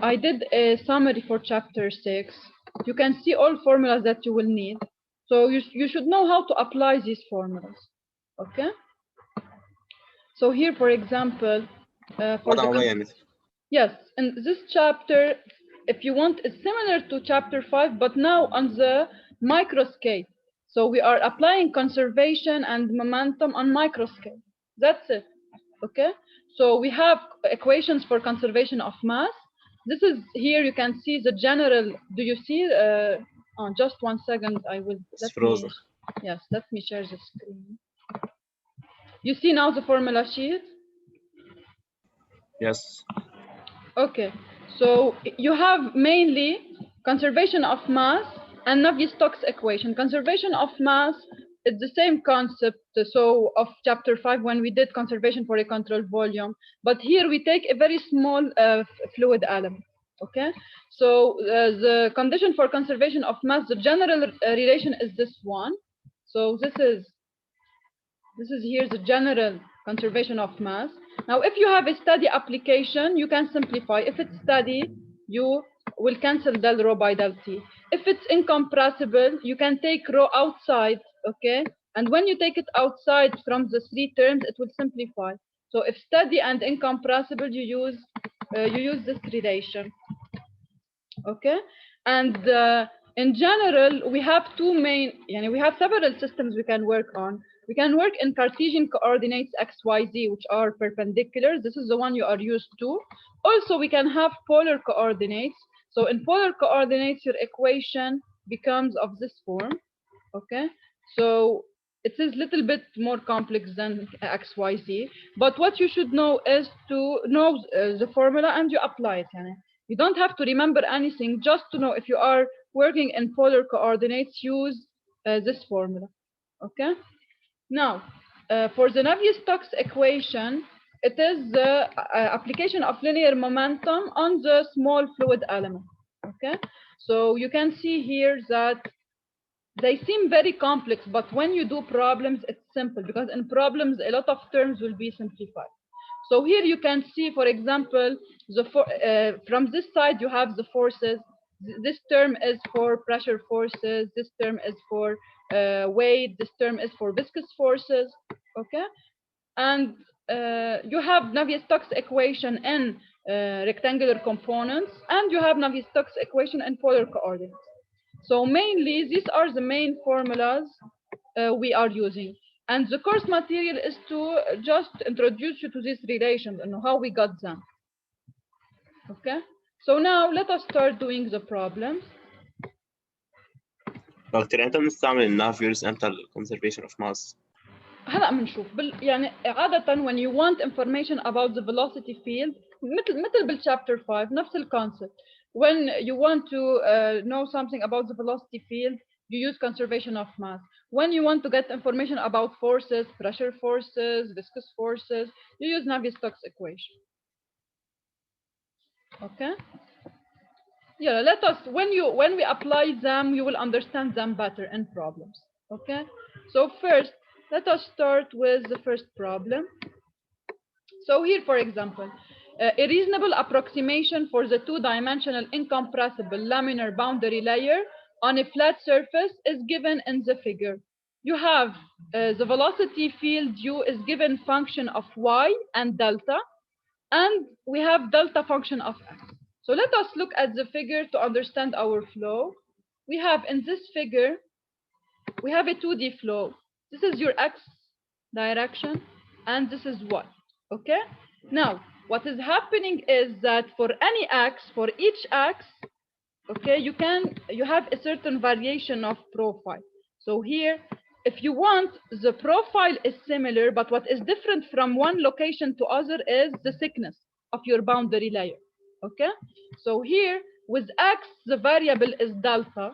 I did a summary for chapter 6. You can see all formulas that you will need. So you should know how to apply these formulas. Okay? So here, for example, for the وضع مثل yes, in this chapter, if you want, it's similar to chapter 5, but now on the micro scale. So we are applying conservation and momentum on micro scale. That's it. Okay? So we have equations for conservation of mass. This is here, you can see the general. Do you see? Just 1 second. I will. It's frozen. Yes, let me share the screen. You see now the formula sheet? Yes. Okay, so you have mainly conservation of mass and Navier-Stokes equation. Conservation of mass is the same concept, so of chapter 5 when we did conservation for a controlled volume, but here we take a very small fluid element. Okay, so the condition for conservation of mass, the general relation is this one. So this is here the general conservation of mass. Now, if you have a steady application, you can simplify. If it's steady, you will cancel del rho by del T. If it's incompressible, you can take rho outside, okay? And when you take it outside from the 3 terms, it will simplify. So if steady and incompressible, you use this relation, okay? And in general, we have two main, we have several systems we can work on. We can work in Cartesian coordinates x, y, z, which are perpendicular. This is the one you are used to. Also, we can have polar coordinates. So in polar coordinates, your equation becomes of this form, okay? So it is a little bit more complex than x, y, z. But what you should know is to know the formula and you apply it. You don't have to remember anything, just to know if you are working in polar coordinates, use this formula, okay? Now, for the Navier-Stokes equation, it is the application of linear momentum on the small fluid element, okay? So you can see here that they seem very complex, but when you do problems, it's simple, because in problems, a lot of terms will be simplified. So here you can see, for example, from this side, you have the forces. This term is for pressure forces. This term is for weight. This term is for viscous forces. Okay, and you have Navier-Stokes equation in rectangular components, and you have Navier-Stokes equation in polar coordinates. So mainly, these are the main formulas we are using. And the course material is to just introduce you to these relations and how we got them. Okay? So now let us start doing the problems. دكتور انت بنستعمل النافيرز امتى الكونسرفيشن اوف ماس؟ هلا بنشوف عادة when you want information about the velocity field مثل بالchapter 5 نفس الكونسبت. When you want to know something about the velocity field, you use conservation of mass. When you want to get information about forces, pressure forces, viscous forces, you use Navier-Stokes equation. Okay? Yeah, let us, when we apply them, you will understand them better in problems. Okay? So first, let us start with the first problem. So here, for example, a reasonable approximation for the two-dimensional incompressible laminar boundary layer on a flat surface is given in the figure. You have the velocity field u is given function of y and delta, and we have delta function of x. So let us look at the figure to understand our flow. We have in this figure, we have a 2D flow. This is your x direction, and this is y. Okay? Now, what is happening is that for any x, for each x, okay, you have a certain variation of profile. So here, if you want, the profile is similar, but what is different from one location to other is the thickness of your boundary layer. Okay? So here, with x, the variable is delta.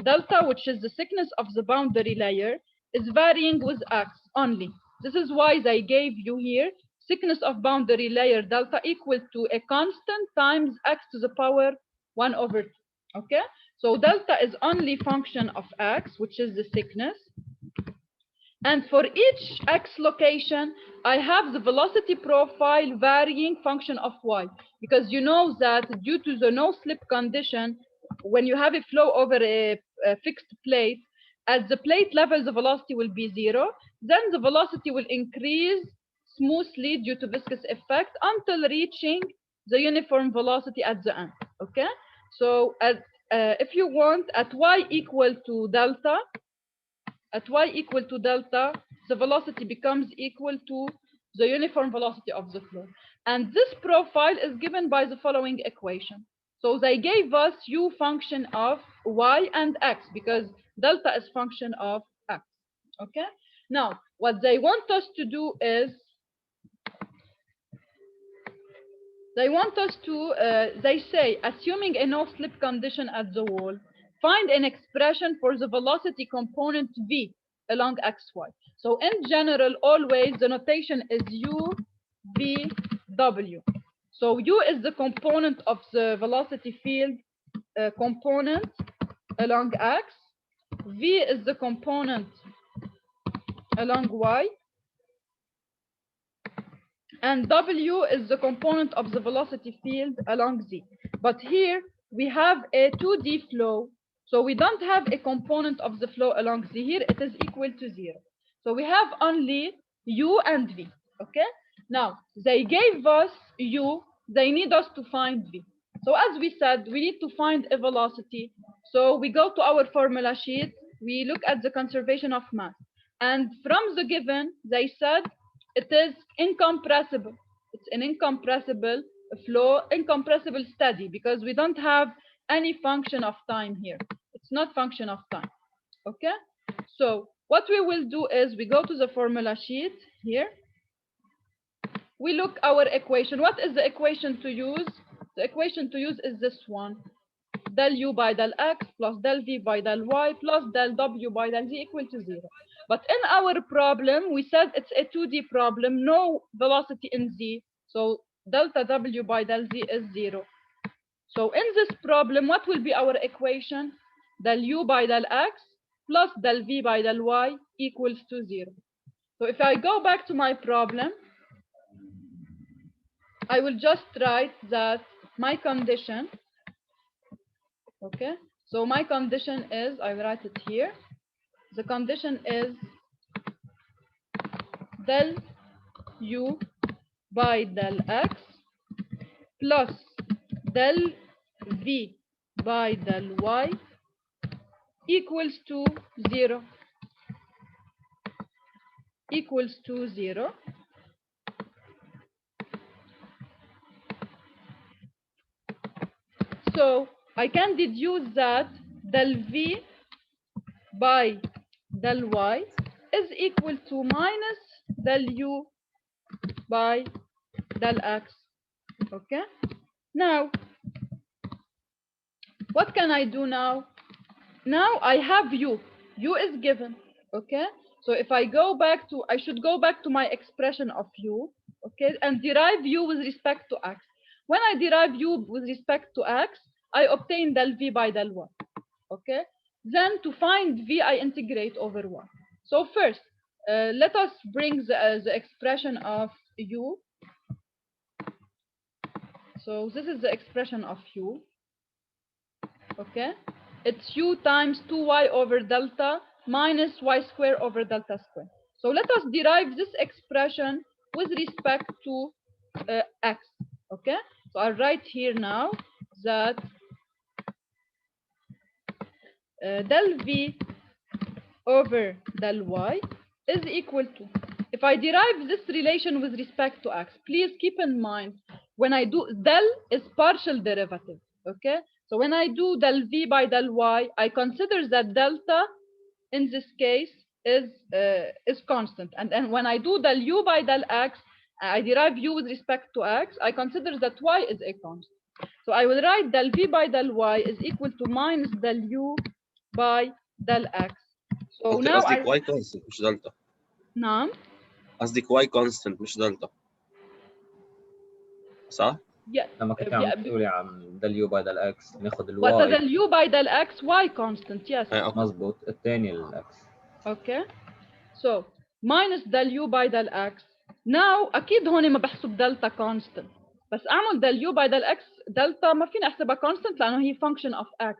Delta, which is the thickness of the boundary layer, is varying with x only. This is why they gave you here thickness of boundary layer delta equal to a constant times x to the power 1 over 2. Okay? So delta is only function of x, which is the thickness. And for each x location, I have the velocity profile varying function of y. Because you know that due to the no-slip condition, when you have a flow over a fixed plate, at the plate level, the velocity will be 0. Then the velocity will increase smoothly due to viscous effect until reaching the uniform velocity at the end. Okay? So if you want, at y equal to delta, the velocity becomes equal to the uniform velocity of the flow. And this profile is given by the following equation. So they gave us u function of y and x because delta is function of x. Okay? Now, what they want us to do is they say, assuming a no-slip condition at the wall, find an expression for the velocity component v along xy. So in general, always the notation is u, v, w. So u is the component of the velocity field component along x. V is the component along y. And W is the component of the velocity field along Z. But here we have a 2D flow, so we don't have a component of the flow along Z. Here it is equal to 0. So we have only U and V, okay? Now, they gave us U, they need us to find V. So as we said, we need to find a velocity. So we go to our formula sheet, we look at the conservation of mass. And from the given, they said, it is incompressible. It's an incompressible flow, incompressible steady, because we don't have any function of time here. It's not function of time. Okay? So what we will do is we go to the formula sheet here. We look our equation. What is the equation to use? The equation to use is this one. Del u by del x plus del v by del y plus del w by del z equal to 0. But in our problem, we said it's a 2D problem, no velocity in z. So delta w by del z is 0. So in this problem, what will be our equation? Del u by del x plus del v by del y equals to 0. So if I go back to my problem, I will just write that my condition, okay? So my condition is, I write it here. The condition is del u by del x plus del v by del y equals to 0. Equals to 0. So I can deduce that del v by del y is equal to minus del u by del x. Okay? Now, what can I do now? Now I have u. U is given. Okay? So if I go back to, I should go back to my expression of u, okay, and derive u with respect to x. When I derive u with respect to x, I obtain del v by del y. Okay? Then to find v, I integrate over 1. So first, let us bring the expression of u. So this is the expression of u. Okay? It's u times 2y over delta minus y square over delta square. So let us derive this expression with respect to x. Okay? So I'll write here now that del v over del y is equal to, if I derive this relation with respect to x, please keep in mind, when I do, del is partial derivative, okay? So when I do del v by del y, I consider that delta, in this case, is constant. And then when I do del u by del x, I derive u with respect to x, I consider that y is a constant. So I will write del v by del y is equal to minus del u by del x. So اوكي now قصدك y constant مش دلتا. نعم. قصدك y constant مش دلتا. صح؟ Yeah. لما كنت عم تقولي عن del u by del x ناخذ ال What y. del u by del x y constant, yes. أوكي. مظبوط، الثاني الاكس. Okay. So minus del u by del x. Now اكيد هون ما بحسب دلتا constant، بس اعمل del u by del x دلتا ما فيني احسبها constant لانه هي function of x،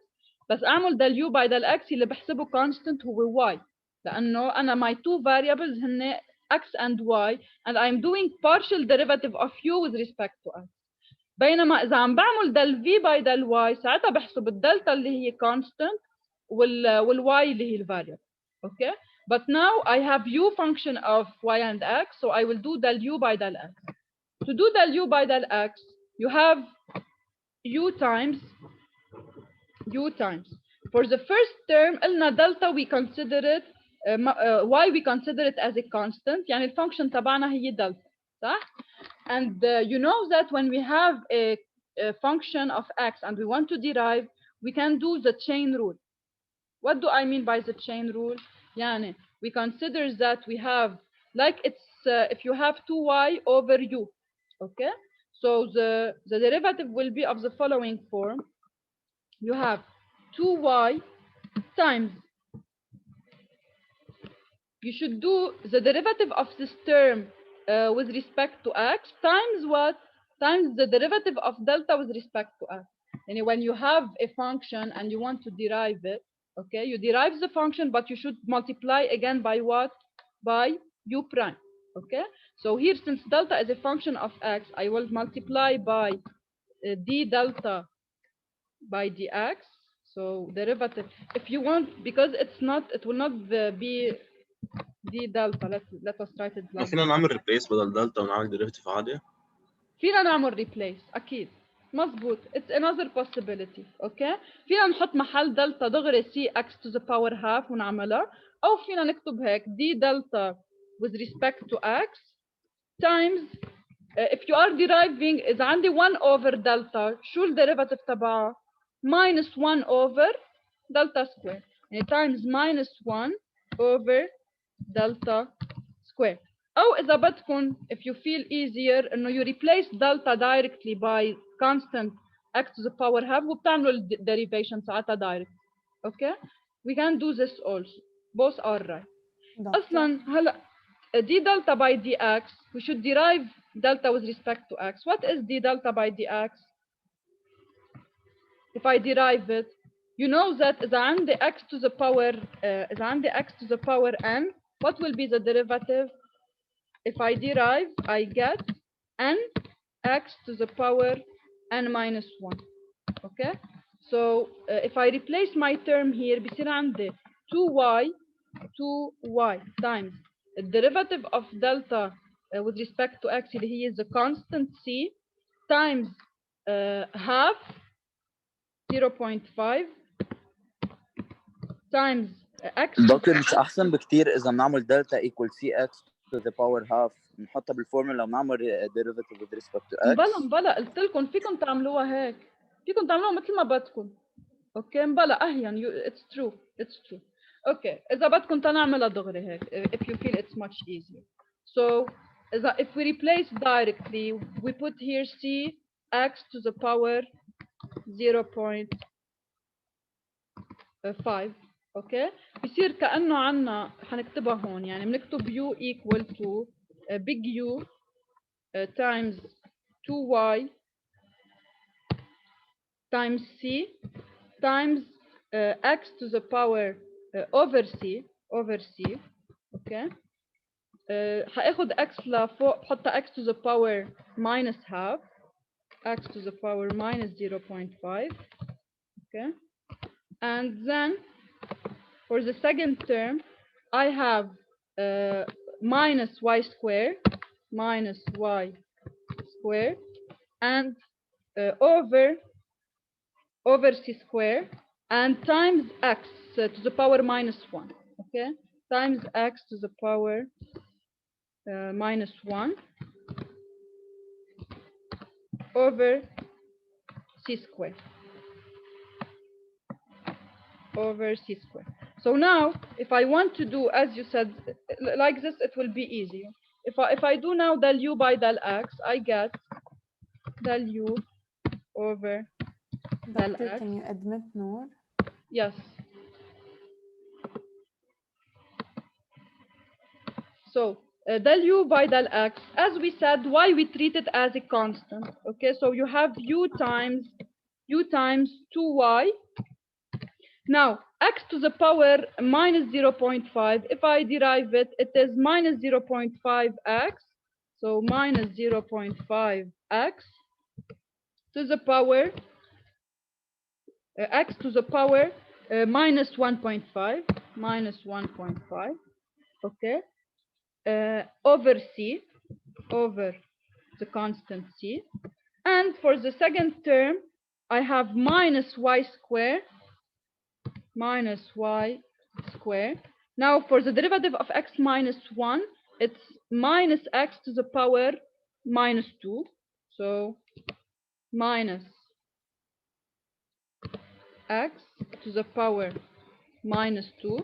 بس اعمل del u by del x اللي بحسبه constant هو y، لانه انا my two variables هن x and y and I'm doing partial derivative of u with respect to x. بينما اذا عم بعمل del v by del y ساعتها بحسب الدلتا اللي هي constant والy اللي هي الvariable. Okay, but now I have u function of y and x, so I will do del u by del x. To do del u by del x, you have u times for the first term قلنا delta we consider it y we consider it as a constant، يعني الفانكشن تبعنا هي delta، صح؟ And you know that when we have a function of x and we want to derive, we can do the chain rule. What do I mean by the chain rule? يعني we consider that we have like it's if you have 2y over u, okay? So the derivative will be of the following form. You have 2y times, you should do the derivative of this term with respect to x times what? Times the derivative of delta with respect to x. And when you have a function and you want to derive it, okay, you derive the function, but you should multiply again by what? By u prime, okay? So here, since delta is a function of x, I will multiply by d delta by dx. So derivative, if you want, because it's not, it will not be d delta. Let us write it ما like فينا نعمل ريبليس بدل دلتا ونعمل ديريفيتيف عادي؟ فينا نعمل replace أكيد مظبوط. It's another possibility. Okay, فينا نحط محل دلتا دغري cx to the power half ونعملها، أو فينا نكتب هيك d delta with respect to x times if you are deriving إذا عندي 1 over delta شو الديريفاتيف تبعها؟ minus 1 over delta square، يعني times minus 1 over delta square. أو إذا بدكم if you feel easier إنه you replace delta directly by constant x to the power half وبتعملوا derivation ساعتها direct. Okay, we can do this also, both are right. أصلا هلا d delta by dx, we should derive delta with respect to x. What is d delta by dx? If I derive it, you know that إذا عندي x to the power إذا عندي x to the power n, what will be the derivative? If I derive, I get n x to the power n minus 1. Okay, so if I replace my term here بصير عندي 2y times the derivative of delta with respect to x اللي هي the constant c times half 0.5 times x. دكتور مش احسن بكتير اذا بنعمل دلتا equal cx to the power half نحطها بالفورمولا ونعمل derivative with respect to x؟ مبلا قلت لكم فيكم تعملوها هيك، فيكم تعملوها مثل ما بدكم. اوكي مبلا اهين it's true. اوكي اذا بدكم تنعملها دغري هيك if you feel it's much easier. So if we replace directly, we put here c x to the power 0.5. اوكي بصير كانه عنا حنكتبها هون، يعني بنكتب u equal to big U times 2y times c times x to the power over c. اوكي هاخد x لفوق بحطها x to the power minus half x to the power minus 0.5. okay, and then for the second term I have minus y square and over c square and times x to the power minus 1. okay, times x to the power minus 1 over c square. So now if I want to do as you said like this, it will be easy. If I do now del u by del x, I get del u over del Doctor, x. can you admit Noor? Yes. So del u by del x, as we said, why we treat it as a constant. Okay, so you have u times 2y. Now x to the power minus 0.5. If I derive it, it is minus 0.5x. So minus 0.5x to the power x to the power minus 1.5 minus 1.5. Okay, over c, over the constant c. And for the second term, I have minus y squared, minus y squared. Now for the derivative of x minus 1, it's minus x to the power minus 2. So minus x to the power minus 2.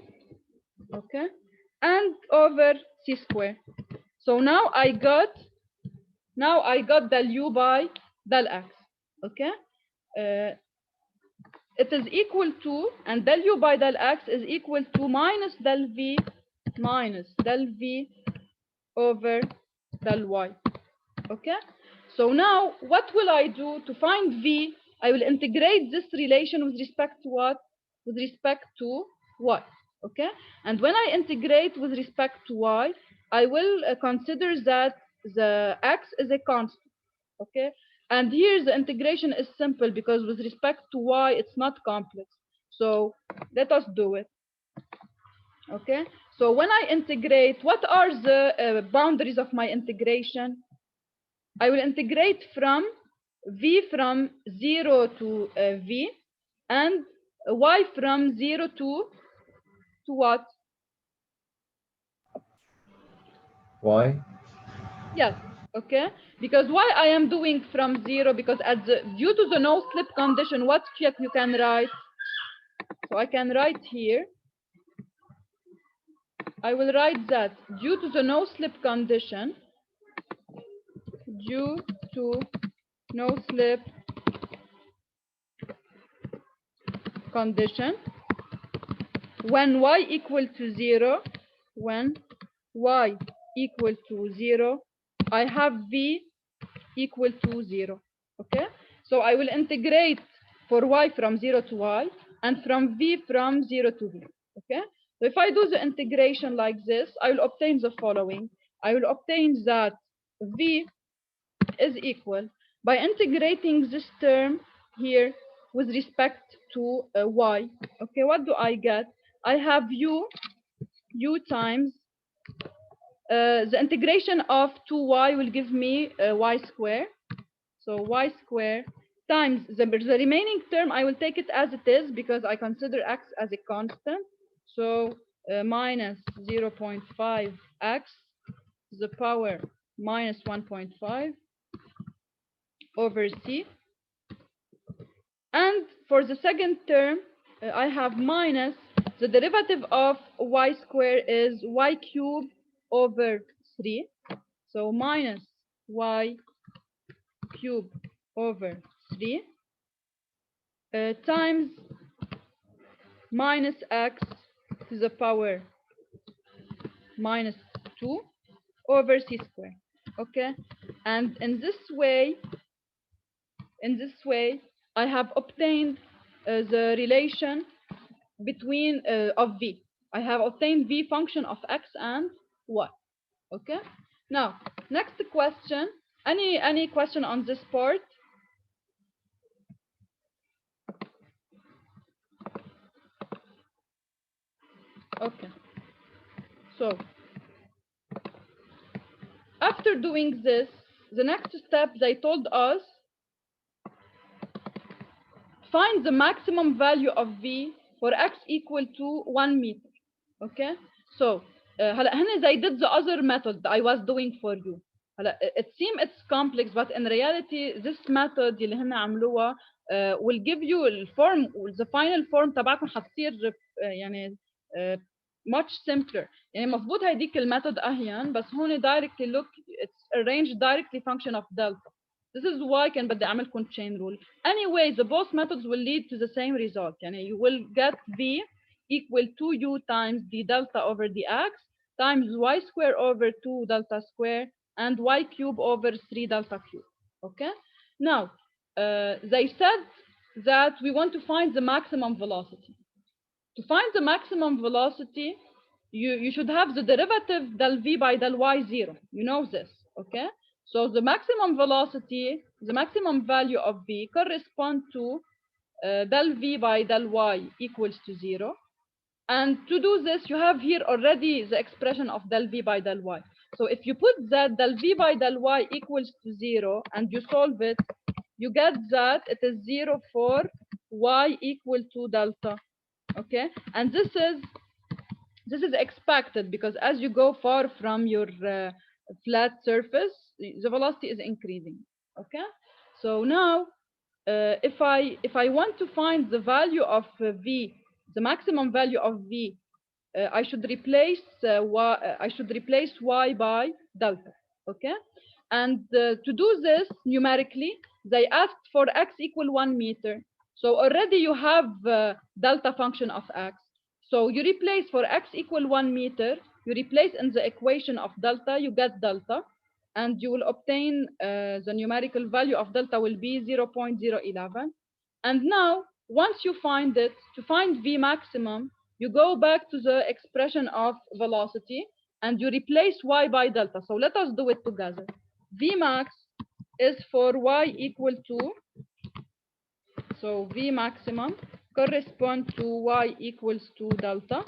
Okay, and over c squared. So now I got del u by del x. Okay, it is equal to, and del u by del x is equal to minus del v over del y. Okay, so now what will I do to find v? I will integrate this relation with respect to what? With respect to y. Okay, and when I integrate with respect to y, I will consider that the x is a constant. Okay, and here the integration is simple because with respect to y it's not complex. So let us do it. Okay, so when I integrate, what are the boundaries of my integration? I will integrate from v from 0 to v, and y from 0 to what? Y. Yes. Okay, because why I am doing from 0? Because due to the no slip condition, what you can write? So I can write here, I will write that due to the no slip condition, due to no slip condition, when y equal to 0, when y equal to 0, I have v equal to 0. Okay, so I will integrate for y from 0 to y and from v from 0 to v. Okay, so if I do the integration like this, I will obtain the following. I will obtain that v is equal, by integrating this term here with respect to y. Okay, what do I get? I have u times the integration of 2y will give me y square. So y square times the remaining term, I will take it as it is because I consider x as a constant. So minus 0.5x to the power minus 1.5 over c. And for the second term, I have minus the derivative of y square is y cubed over 3. So minus y cubed over 3 times minus x to the power minus 2 over c square. Okay, and in this way I have obtained the relation between of v. I have obtained v function of x and y. Okay, now next question. Any question on this part? Okay, so after doing this, the next step they told us, find the maximum value of v for x equal to 1 meter. Okay, so هلا هن they did the other method I was doing for you. هلا it seems it's complex, but in reality this method اللي هن عملوها will give you الفورم, the final form تبعكم حتصير يعني much simpler. يعني مفروض هيديك الميثود اهين، بس هون directly look it's arranged directly function of delta. This is why كان بدي اعمل لكم chain rule. Anyway, the both methods will lead to the same result. يعني you will get v equal to u times d delta over dx, times y square over 2 delta square and y cube over 3 delta cube. Okay? Now, they said that we want to find the maximum velocity. To find the maximum velocity, you should have the derivative del v by del y 0. You know this, okay? So the maximum velocity, the maximum value of v correspond to del v by del y equals to 0. And to do this, you have here already the expression of del v by del y. So if you put that del v by del y equals to 0 and you solve it, you get that it is 0 for y equal to delta. Okay, and this is expected because as you go far from your flat surface, the velocity is increasing. Okay, so now if I want to find the value of v, the maximum value of v, I should replace y by delta. Okay, and to do this numerically, they asked for x equal 1 meter. So already you have delta function of x. So you replace for x equal 1 meter, you replace in the equation of delta, you get delta, and you will obtain the numerical value of delta will be 0.011. And now, once you find it, to find v maximum, you go back to the expression of velocity and you replace y by delta. So let us do it together. V max is for y equal to, so V maximum correspond to y equals to delta.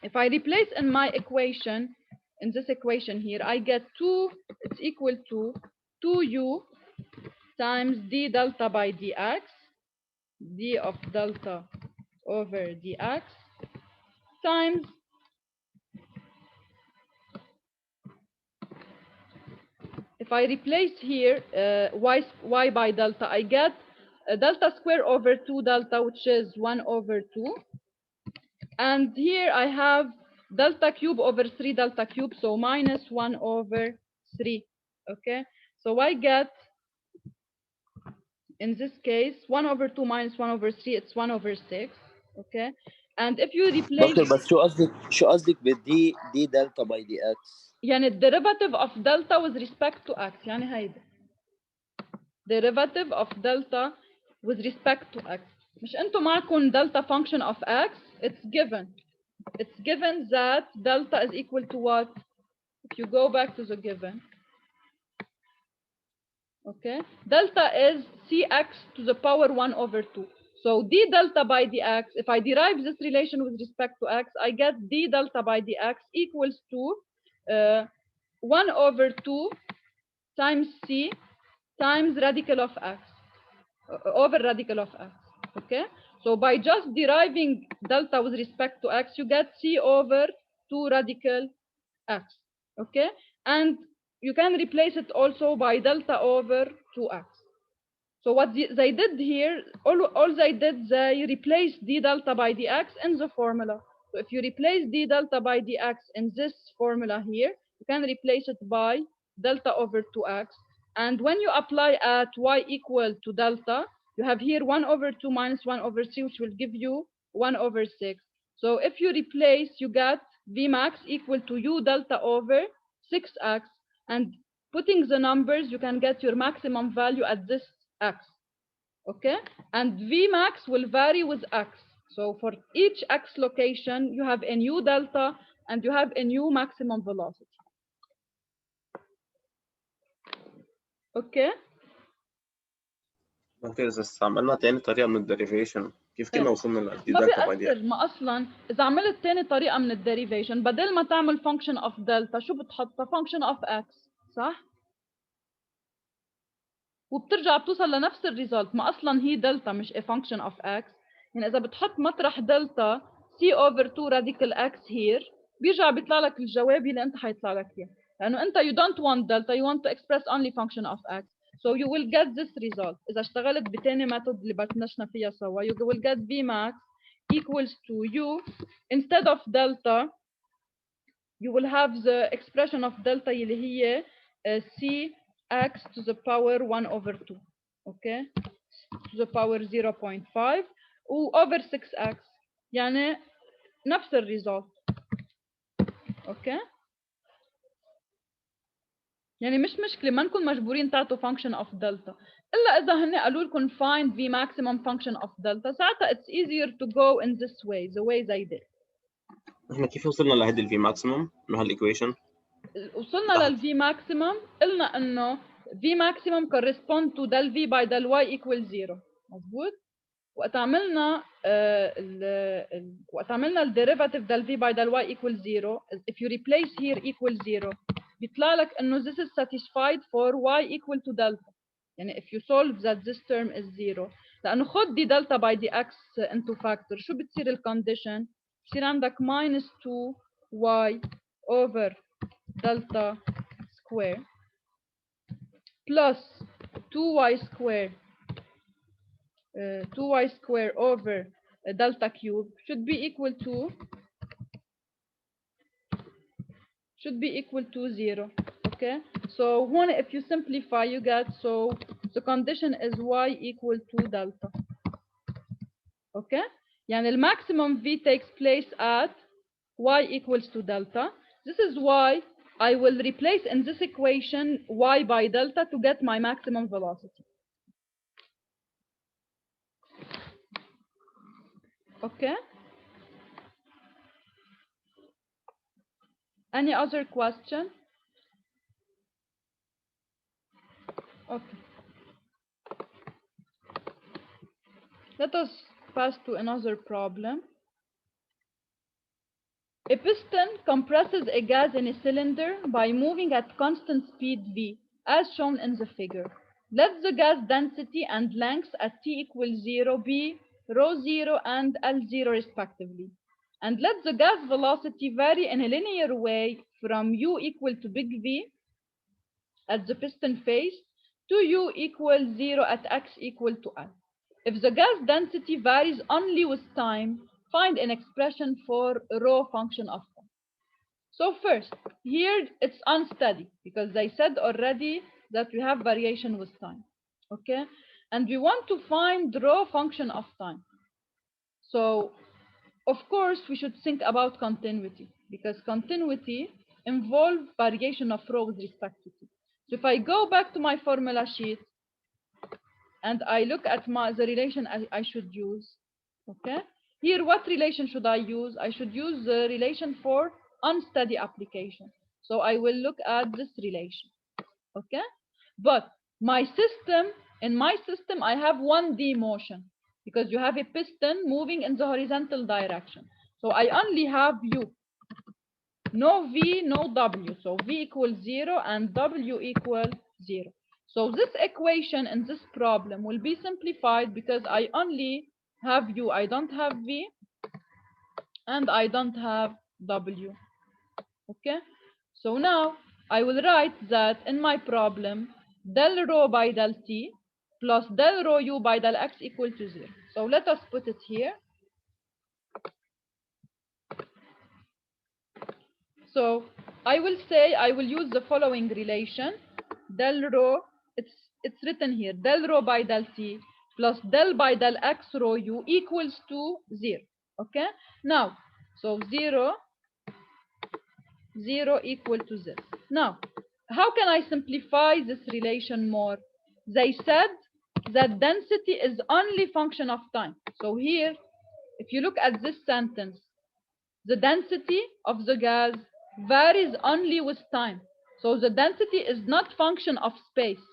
If I replace in my equation, in this equation here, I get 2, it's equal to 2u times d delta by dx, d of delta over dx, times if I replace here y by delta, I get delta square over 2 delta, which is 1 over 2. And here I have delta cube over 3 delta cube, so minus 1 over 3. Okay, so I get, in this case, 1 over 2 minus 1 over 3, it's 1 over 6. Okay, and if you replace دكتور بس شو قصدك دي دلتا باي دي اكس؟ يعني derivative of delta with respect to x، يعني هيدا derivative of delta with respect to x. مش انتوا معكم delta function of x؟ It's given that delta is equal to what? If you go back to the given, okay, delta is cx to the power 1 over 2. So d delta by dx, if I derive this relation with respect to x, I get d delta by dx equals to 1 over 2 times c times radical of x over radical of x. Okay, so by just deriving delta with respect to x, you get c over 2 radical x. Okay, and you can replace it also by delta over 2x. So what they did here, all they did, they replaced d delta by dx in the formula. So if you replace d delta by dx in this formula here, you can replace it by delta over 2x. And when you apply at y equal to delta, you have here 1 over 2 minus 1 over 3, which will give you 1 over 6. So if you replace, you get v max equal to u delta over 6x. And putting the numbers, you can get your maximum value at this x. Okay, and v max will vary with x. So for each x location, you have a new delta and you have a new maximum velocity. Okay. دكتور إذا استعملنا تاني طريقة من الديريفيشن كيف كنا وصلنا لدي ما دلتا باي دي بيأثر، ما اصلا اذا عملت تاني طريقه من الديريفيشن، بدل ما تعمل فانكشن اوف دلتا شو بتحطها؟ فانكشن اوف اكس، صح؟ وبترجع بتوصل لنفس الريزلت، ما اصلا هي دلتا مش a function of x. يعني اذا بتحط مطرح دلتا c over 2 radical x here، بيرجع بيطلع لك الجواب اللي انت حيطلع لك اياه، لانه انت you don't want delta, you want to express only function of x. So you will get this result. اذا اشتغلت بتاني ميثود اللي بتناقشنا فيها سوا، you will get v max equals to u instead of delta you will have the expression of delta اللي هي c x to the power 1 over 2. Okay, to the power 0.5 و over 6x، يعني نفس الريزولت. اوكي. يعني مش مشكله ما نكون مجبورين تعطوا function of delta، الا اذا هن قالوا لكم find the maximum function of delta، ساعتها it's easier to go in this way the way they did. احنا كيف وصلنا لهيدي الفي ماكسيموم من هالايكويشن؟ وصلنا تحت. للفي ماكسيمم، قلنا انه في ماكسيمم correspond to del v by del y equals 0. مظبوط. وقت عملنا وقت عملنا الديريفاتيف del v by del y equals 0، if you replace here equals 0 بيطلع لك انه this is satisfied for y equal to delta. يعني if you solve that this term is 0، لانه خد دي delta by دي x into factor، شو بتصير الكونديشن؟ بصير عندك minus 2y over delta square plus 2y square 2y square over delta cube should be equal to 0. Okay, so one, if you simplify you get, so the condition is y equal to delta. Okay, يعني the maximum v takes place at y equals to delta. This is why I will replace in this equation y by delta to get my maximum velocity. Okay. Any other question? Okay. Let us pass to another problem. A piston compresses a gas in a cylinder by moving at constant speed v, as shown in the figure. Let the gas density and length at t equals 0 be ρ0 and L0 respectively. And let the gas velocity vary in a linear way from u equal to big V at the piston face to u equals 0 at x equal to L. If the gas density varies only with time, find an expression for rho function of time. So first, here it's unsteady because they said already that we have variation with time. Okay, and we want to find rho function of time. So of course we should think about continuity because continuity involves variation of rho with respect to t. So if I go back to my formula sheet and I look at the relation I should use, okay, here what relation should I use? I should use the relation for unsteady application. So I will look at this relation, okay, but in my system I have 1D motion because you have a piston moving in the horizontal direction, so I only have u, no v, no w, so v equals 0 and w equals 0. So this equation in this problem will be simplified because I only have u, I don't have v, and I don't have w. Okay, so now I will write that in my problem del rho by del t plus del rho u by del x equal to 0. So let us put it here. So I will say I will use the following relation del rho, it's written here, del rho by del t plus del by del x rho u equals to 0. Okay, now so 0 equal to this. Now how can I simplify this relation more? They said that density is only function of time. So here if you look at this sentence, the density of the gas varies only with time. So the density is not function of space.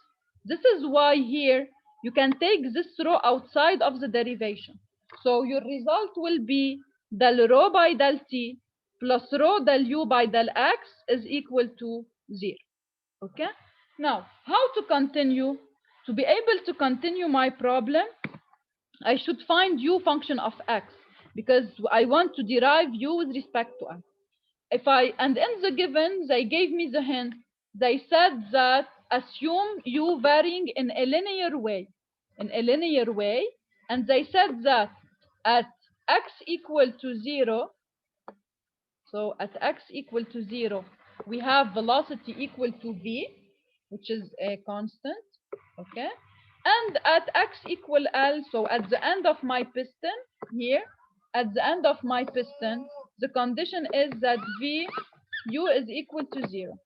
This is why here you can take this rho outside of the derivation. So your result will be del rho by del t plus rho del u by del x is equal to 0. Okay? Now, how to continue? To be able to continue my problem, I should find u function of x because I want to derive u with respect to x. And in the given, they gave me the hint. They said that assume u varying in a linear way, and they said that at x equal to 0, so at x equal to 0, we have velocity equal to v, which is a constant, okay? And at x equal L, so at the end of my piston here, at the end of my piston, the condition is that v u is equal to 0.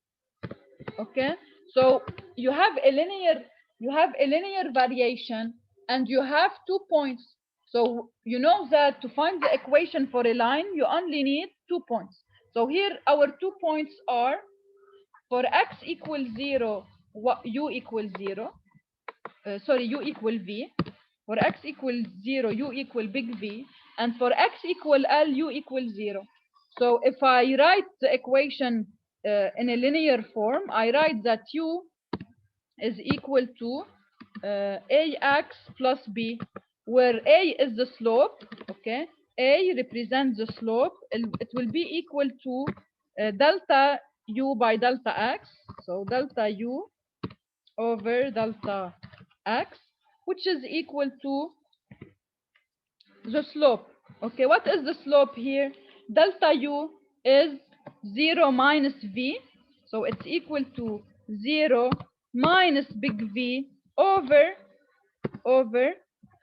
Okay, so you have a linear variation, and you have 2 points. So you know that to find the equation for a line, you only need 2 points. So here our 2 points are, for x equals 0, u equals 0. Sorry, u equal v. For x equals 0, u equal big V. And for x equal L, u equals 0. So if I write the equation in a linear form, I write that u is equal to ax plus b, where a is the slope. Okay, a represents the slope. It will be equal to delta u by delta x. So delta u over delta x, which is equal to the slope. Okay, what is the slope here? Delta u is 0 minus v, so it's equal to 0 minus big V over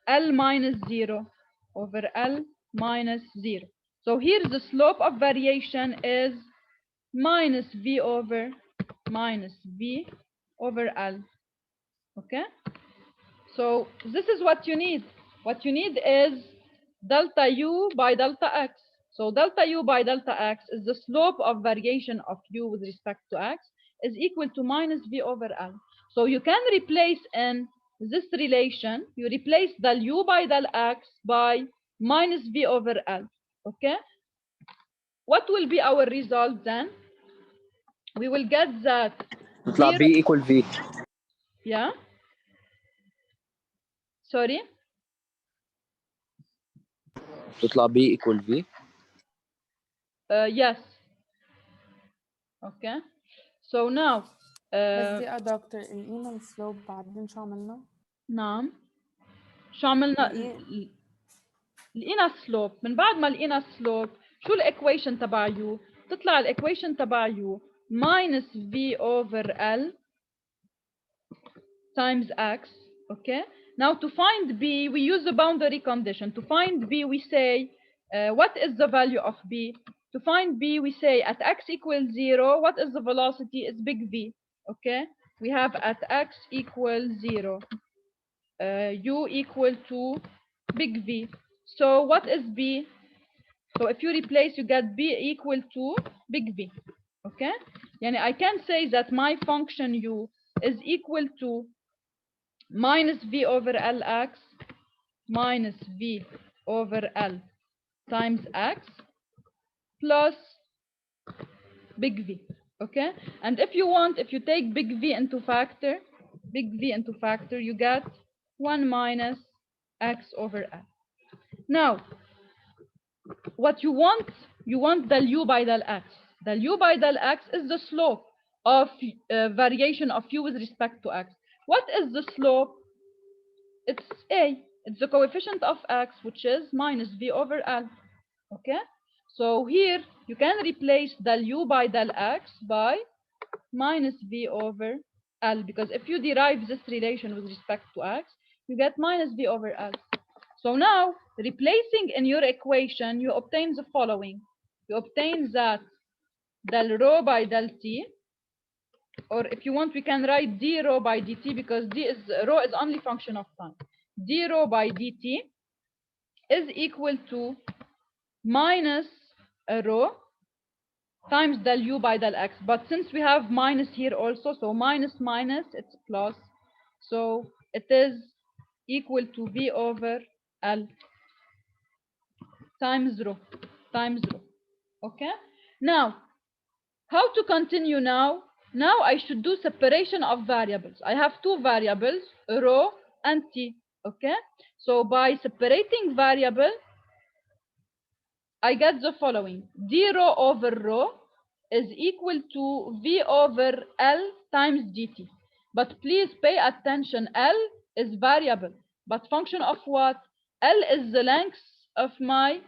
L minus 0, over L minus 0. So here the slope of variation is minus V over L. Okay, so this is what you need. What you need is delta u by delta x. So delta u by delta x is the slope of variation of u with respect to x, is equal to minus v over L. So you can replace in this relation, you replace del u by del x by minus v over L. Okay, what will be our result then? We will get that تطلع zero. B equal V. Yeah, sorry. تطلع B equal V. Yes. Okay, so now بس دي يا دكتور لقينا السلوب بعدين شو عملنا؟ نعم، شو عملنا؟ لقينا السلوب. من بعد ما لقينا السلوب، شو الايكويشن تبع يو؟ تطلع الايكويشن تبع يو minus v over L times x. Okay, now to find b, we use the boundary condition. To find b, we say what is the value of b? To find b, we say at x equals 0, what is the velocity? It's big V. Okay, we have at x equals 0, u equal to big V. So what is b? So if you replace, you get b equal to big V. Okay, yani I can say that my function u is equal to minus v over lx minus v over L times x plus big V. Okay, and if you want, if you take big V into factor, you get 1 minus x over L. Now, what you want del u by del x. Del u by del x is the slope of variation of u with respect to x. What is the slope? It's a. It's the coefficient of x, which is minus v over L. Okay, so here you can replace del u by del x by minus v over L, because if you derive this relation with respect to x, you get minus v over L. So now, replacing in your equation, you obtain the following. You obtain that del rho by del t, or if you want, we can write d rho by dt, because rho is only function of time. D rho by dt is equal to minus a rho times del u by del x. But since we have minus here also, so minus minus, it's plus. So it is equal to v over L times rho. Okay, now how to continue now? Now I should do separation of variables. I have two variables, rho and t. Okay, so by separating variable, I get the following: d rho over rho is equal to v over L times dt. But please pay attention, L is variable, but function of what? L is the length of my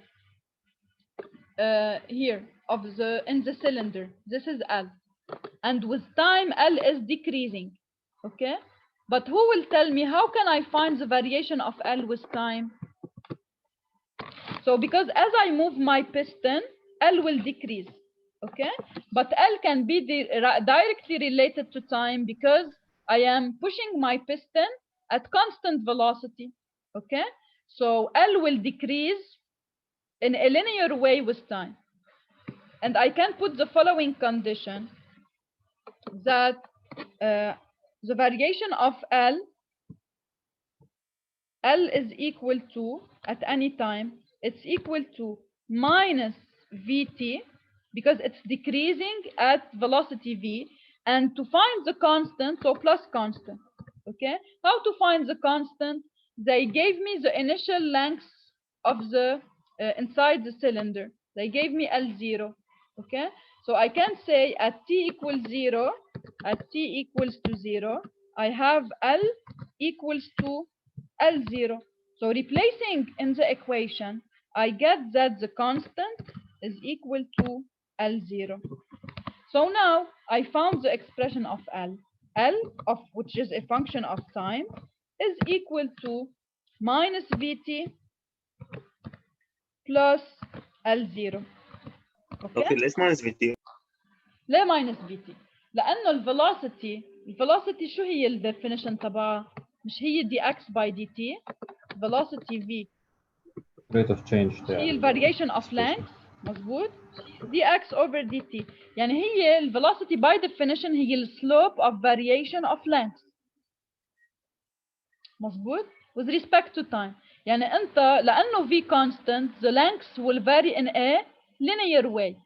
here of the in the cylinder. This is L, and with time L is decreasing. Okay, but who will tell me how can I find the variation of L with time? So because as I move my piston, L will decrease. Okay, but L can be directly related to time because I am pushing my piston at constant velocity. Okay, so L will decrease in a linear way with time, and I can put the following condition that the variation of L is equal to, at any time, it's equal to minus Vt, because it's decreasing at velocity V, and to find the constant, so plus constant. Okay, how to find the constant? They gave me the initial length of the inside the cylinder. They gave me L0. Okay, so I can say at t equals 0, at t equals to 0, I have L equals to L0. So replacing in the equation, I get that the constant is equal to L0. So now I found the expression of L. L, of which is a function of time, is equal to minus Vt plus L0. Okay, let's minus VT. ليه minus Vt؟ لأنه الفيلوسيتي شو هي الديفينيشن تبعها؟ مش هي dx by dt؟ velocity v rate of change هي الفاريشن اوف لينث، مظبوط، dx over dt. يعني هي الفيلوسيتي باي ديفينيشن هي السلوب اوف فاريشن اوف length، مظبوط، with respect to time. يعني انت لانه v constant the length will vary in a linear way.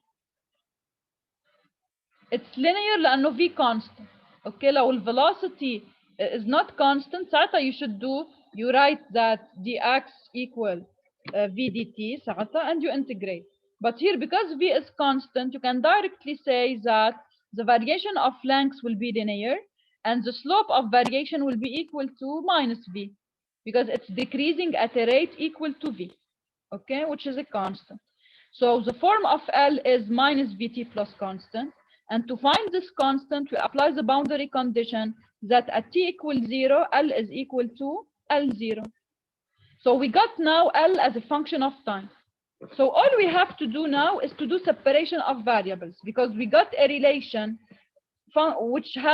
It's linear لانه v constant. اوكي، لو الفيلوسيتي is not constant ساعتها you write that dx equal v dt ساعتها and you integrate. But here, because v is constant, you can directly say that the variation of length will be linear and the slope of variation will be equal to minus v, because it's decreasing at a rate equal to v, okay, which is a constant. So the form of L is minus Vt plus constant. And to find this constant, we apply the boundary condition that at t equals 0, L is equal to L0. So we got now L as a function of time. So all we have to do now is to do separation of variables, because we got a relation which has